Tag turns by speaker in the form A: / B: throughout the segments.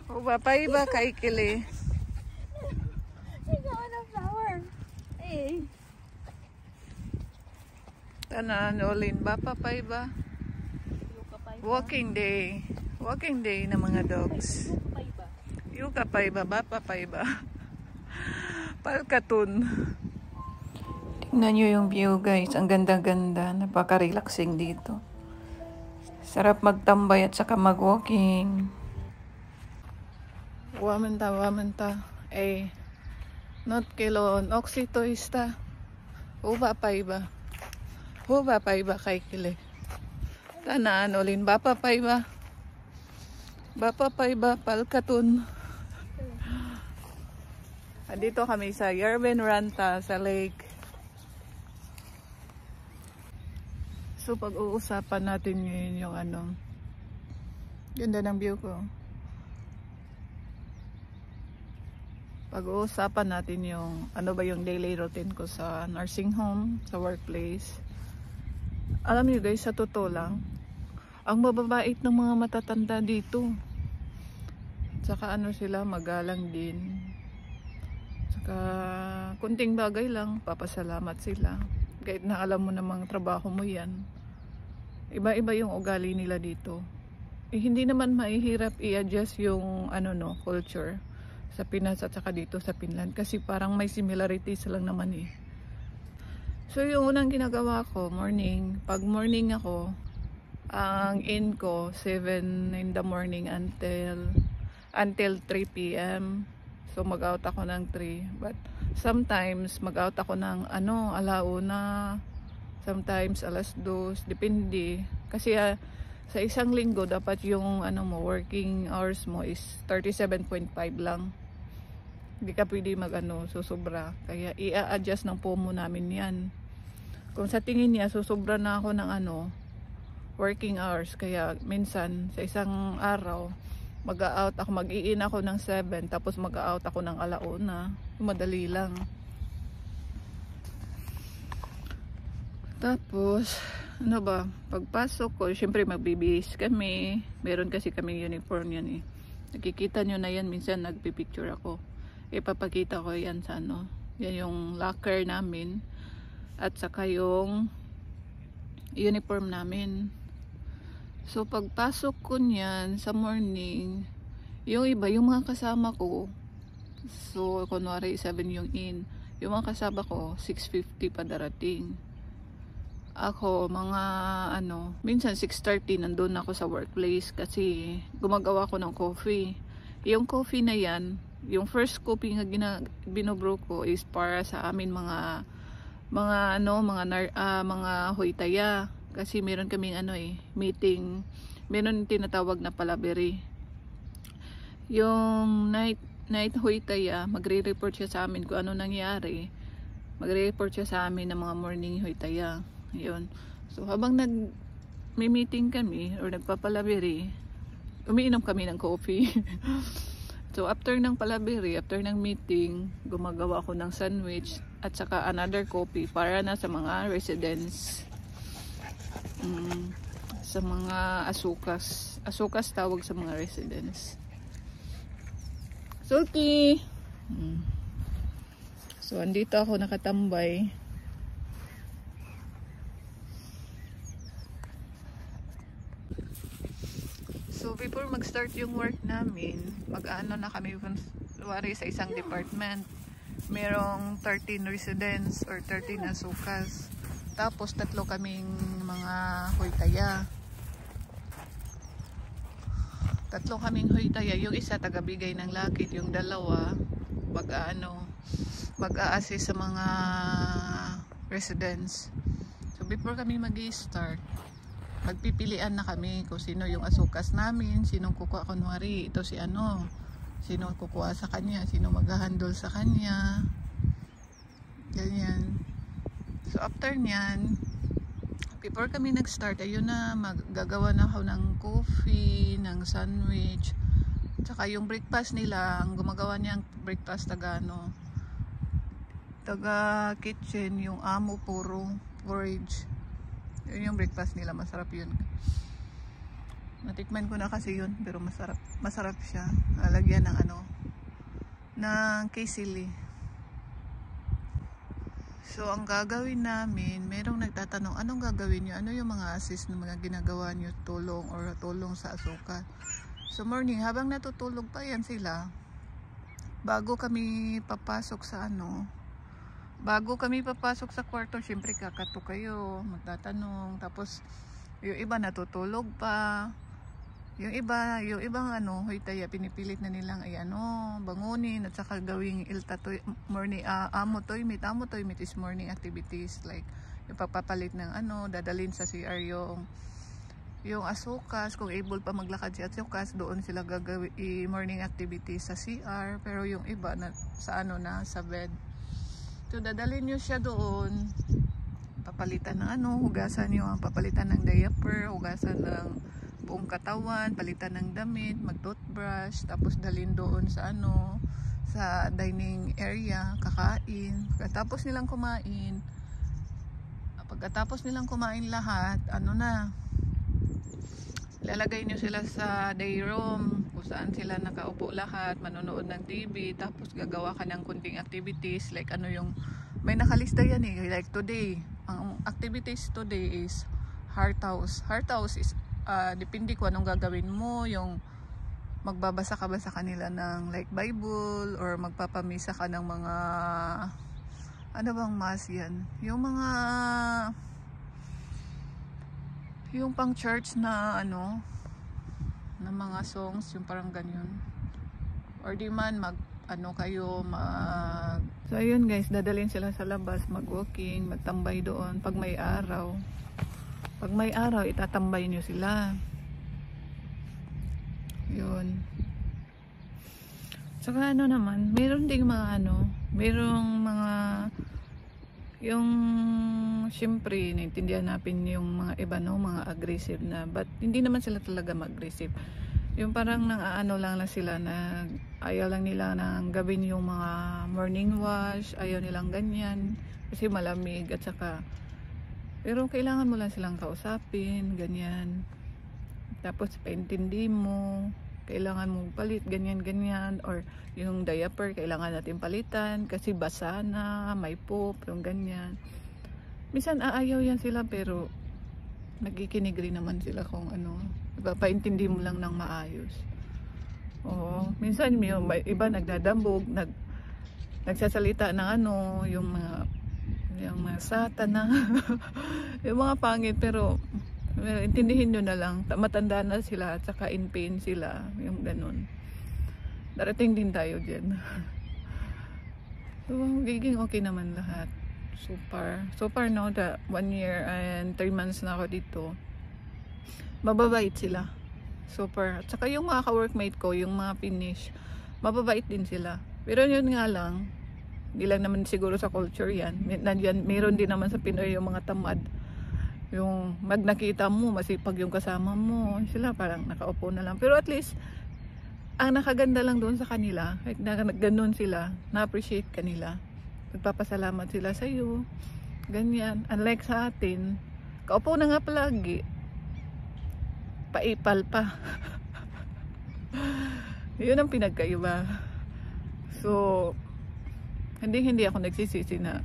A: O bapay ba kay Kili?
B: She got a flower. Hey.
A: Tanan ulin ba papay ba? Walking day. Walking day ng mga dogs. Yuka pay ba? Papay ba? Palkatun. Tingnan nyo yung view guys. Ang ganda-ganda. Napaka-relaxing dito. Sarap magtambay at saka mag-walking. Wamanta. Eh. Not kilon. Oxito ista. Uba pay ba? Uba pay ba kay Kili? Tanaan ulin. Bapa pay ba? Bapa pay ba? Palkatun. Andito kami sa Yerben Ranta sa lake. So pag-uusapan natin ngayon yung ano. Ganda ng view ko. Pag-uusapan natin yung ano ba yung daily routine ko sa nursing home, sa workplace. Alam niyo guys, sa totoo lang, ang mababait ng mga matatanda dito. Saka ano sila, magalang din. Saka kunting bagay lang, papasalamat sila. Kahit na alam mo namang trabaho mo yan. Iba-iba yung ugali nila dito. Eh, hindi naman mahihirap i-adjust yung ano no, culture sa Pinas at saka dito sa Finland. Kasi parang may similarities lang naman eh. So yung unang ginagawa ko, morning. Pag morning ako, ang in ko 7 in the morning until 3 p.m. So mag-out ako ng 3. But sometimes mag-out ako ng ano, alauna. Sometimes alas 2, depende. Kasi sa isang linggo dapat yung ano mo, working hours mo is 37.5 lang. Hindi ka pwede mag-ano, susobra. Kaya i-adjust ng POMO namin yan. Kung sa tingin niya, susobra na ako ng ano, working hours. Kaya minsan, sa isang araw, mag-out ako, mag-i-in ako ng 7, tapos mag-out ako ng alauna. Madali lang. Tapos, ano ba, pagpasok ko, syempre magbibihis kami. Meron kasi kaming uniform yan eh. Nakikita nyo na yan, minsan nagpipicture ako. Ipapakita ko yan sa ano. Yan yung locker namin. At saka yung uniform namin. So pagpasok ko niyan sa morning, yung iba, yung mga kasama ko, so kunwari 7 yung in, yung mga kasama ko 6:50 pa darating. Ako mga ano, minsan 6:30 nandun ako sa workplace kasi gumagawa ko ng coffee. Yung coffee na yan, yung first coffee nga binobrew ko is para sa amin mga hoytaya. Kasi meron kaming ano eh, meeting, meron tinatawag na palaberi. Yung night hoytaya, magre-report siya sa amin kung ano nangyari. Magre-report siya sa amin ng mga morning hoytaya. Yun. So habang may meeting kami or nagpapalaberi, umiinom kami ng coffee. So after ng palaberi, after ng meeting, gumagawa ko ng sandwich at saka another coffee para na sa mga residents. Sa mga asukas tawag sa mga residents. Sulky! So andito ako nakatambay. So before mag-start yung work namin, mag-ano na kami kunwari sa isang department. Merong 13 residents or 13 asukas. Tapos 3 kaming mga hoytaya. 3 kaming hoytaya. Yung isa tagabigay ng lakit, yung dalawa mag-a-assist sa mga residents. So before kami mag-i-start, magpipilian na kami kung sino yung asukas namin, sinong kukuha, kunwari ito si ano, sino kukuha sa kanya, sino mag-handle sa kanya, ganyan. So after nyan, before kami nag-start, ayun na, maggagawa na ako ng coffee, ng sandwich, tsaka yung breakfast nila, ang gumagawa niyang breakfast taga kitchen, yung amo puro porridge. Yun yung breakfast nila, masarap yun. Natikman ko na kasi yun, pero masarap siya. Lalagyan ng ng kisili. So ang gagawin namin, merong nagtatanong, anong gagawin nyo? Ano yung mga assist na mga ginagawa nyo, tulong sa asukal? So morning, habang natutulog pa yan sila, bago kami papasok sa kwarto, syempre kakato kayo, magtatanong, tapos yung iba natutulog pa, yung ibang hoy taya, pinipilit na nilang bangunin at saka gawing morning amo toy meet is morning activities, like yung pagpapalit ng dadalhin sa CR yung asukas, kung able pa maglakad si asukas, doon sila gagawin morning activities sa CR, pero yung iba na sa sa bed. So dadalhin nyo siya doon, papalitan ng hugasan nyo, papalitan ng diaper, hugasan ng buong katawan, palitan ng damit, mag-toothbrush, tapos dalhin doon sa sa dining area, kakain. Pagkatapos nilang kumain lahat, lalagay nyo sila sa day room, kung saan sila nakaupo lahat, manonood ng TV, tapos gagawa ka ng kunting activities, like may nakalista yan like today, ang activities today is heart house is depende kung anong gagawin mo, yung magbabasa ka ba sa kanila ng like Bible, or magpapamisa ka ng mga bang mass yan, yung pang church na na mga songs, yung parang ganyan, or di man so ayun guys, dadalhin sila sa labas, mag-walking, magtambay doon pag may araw. Pag may araw, itatambay nyo sila. Yun. Saka naman, meron ding mga syempre, naintindihan natin yung mga iba, mga aggressive na, but hindi naman sila talaga mag-aggressive. Yung parang lang sila na ayaw lang nila nang gawin yung mga morning wash, ayaw nilang ganyan, kasi malamig, at saka pero kailangan mo lang silang kausapin, ganyan. Tapos paintindi mo, kailangan mong palit, ganyan, or yung diaper kailangan natin palitan kasi basa na, may poop, yung ganyan. Minsan aayaw yan sila, pero nagikinig rin naman sila kung paintindi mo lang ng maayos. Oo, minsan may iba nagdadambog, nagsasalita ng yung mga satan na yung mga pangit, pero intindihin nyo na lang, matanda na sila at saka in pain sila, yung ganun. Darating din tayo dyan. So giging okay naman lahat so far no, the 1 year and 3 months na ako dito, mababait sila so far. At saka yung mga ka-workmate ko, yung mga Finnish, mababait din sila, pero yun nga lang, hindi lang naman siguro sa culture yan. Meron din naman sa Pinoy yung mga tamad. Yung nakita mo, masipag yung kasama mo, sila parang nakaupo na lang. Pero at least, ang nakaganda lang doon sa kanila, kahit ganun sila, na-appreciate kanila. Nagpapasalamat sila sa iyo. Ganyan. Unlike sa atin, kaupo na nga palagi, paipal pa. Yun ang pinagkaiba. So, hindi ako nagsisisi na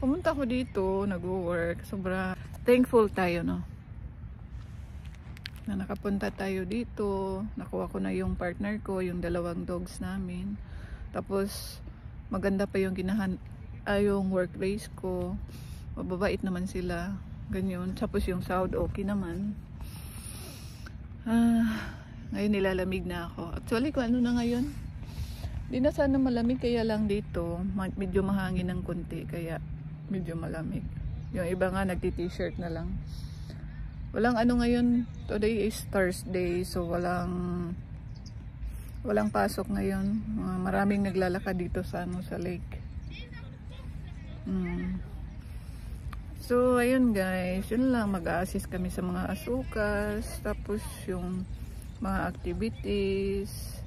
A: pumunta ako dito, nag-work. Sobra thankful tayo, no, na nakapunta tayo dito. Nakuha ko na yung partner ko, yung 2 dogs namin. Tapos maganda pa yung yung workplace ko, mababait naman sila, ganyan. Tapos yung sahod okay naman. Ngayon nilalamig na ako. Actually, kung na ngayon, di na sana malamig, kaya lang dito medyo mahangin ng konti, kaya medyo malamig. Yung iba nga nagti-t-shirt na lang. Walang ngayon, today is Thursday, so walang pasok ngayon. Maraming naglalakad dito sa sa lake. So ayun guys, yun lang, mag-a-assist kami sa mga asukas, tapos yung mga activities.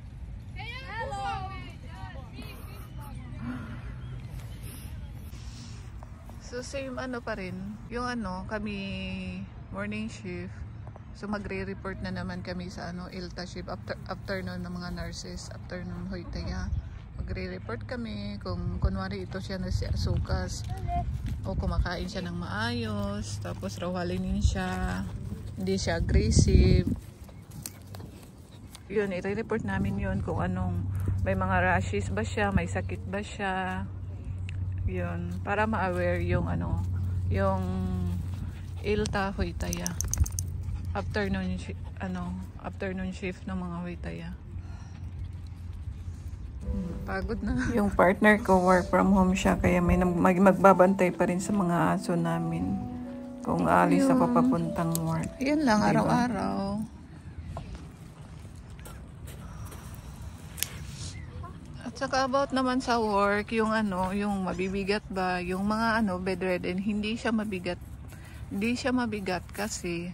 A: So same ano pa rin, yung ano, kami morning shift. So magre-report na naman kami sa ano, ILTA shift afternoon ng mga nurses, afternoon hoitaya. Magre-report kami kung kunwari ito siya na si Asukas o kumakain siya ng maayos, tapos rawalinin siya, hindi siya aggressive. Yun, i-report namin yun kung anong, may mga rashes ba siya, may sakit ba siya. Yun, para ma-aware yung ano, yung ILTA hoitaya. Afternoon shift ng mga hoitaya. Pagod na. Yung partner ko work from home siya, kaya may magbabantay pa rin sa mga aso namin kung alis ako papuntang work. Yan lang, diba? Araw-araw. At saka about naman sa work, yung ano, yung mabibigat ba, yung mga ano, bedridden, hindi siya mabigat. Hindi siya mabigat kasi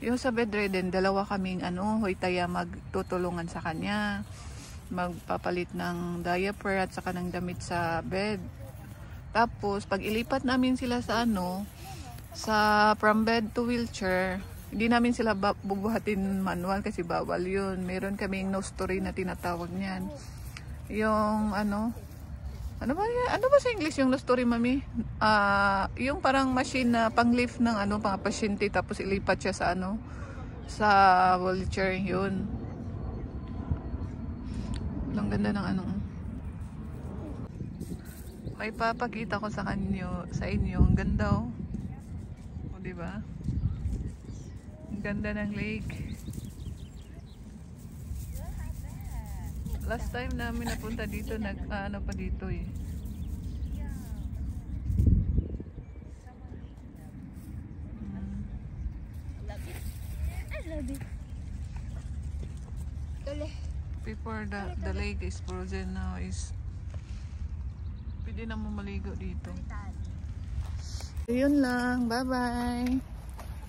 A: yung sa bedridden, dalawa kaming ano, hoitaya magtutulungan sa kanya. Magpapalit ng diaper at saka ng damit sa bed. Tapos pag ilipat namin sila sa ano, sa from bed to wheelchair, hindi namin sila bubuhatin manual kasi bawal yun. Meron kaming nose story na tinatawag niyan. Yung ano ba sa English yung nose story, mami? Yung parang machine na pang-lift ng ano, pang pasyente, tapos ilipat siya sa ano, sa wheelchair yun. Ang ganda ng ano. May papakita ko sa inyo. Ang ganda oh. O, diba? Ang ganda ng lake. Last time namin napunta dito, ano pa dito eh.
B: I love it.
A: Before the lake is frozen now is pwede na mo maligo dito. Yun lang, bye bye.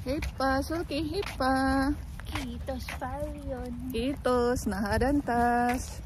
A: Hipa, sulki hipa.
B: Kitos pa yun.
A: Kitos, nahadantas.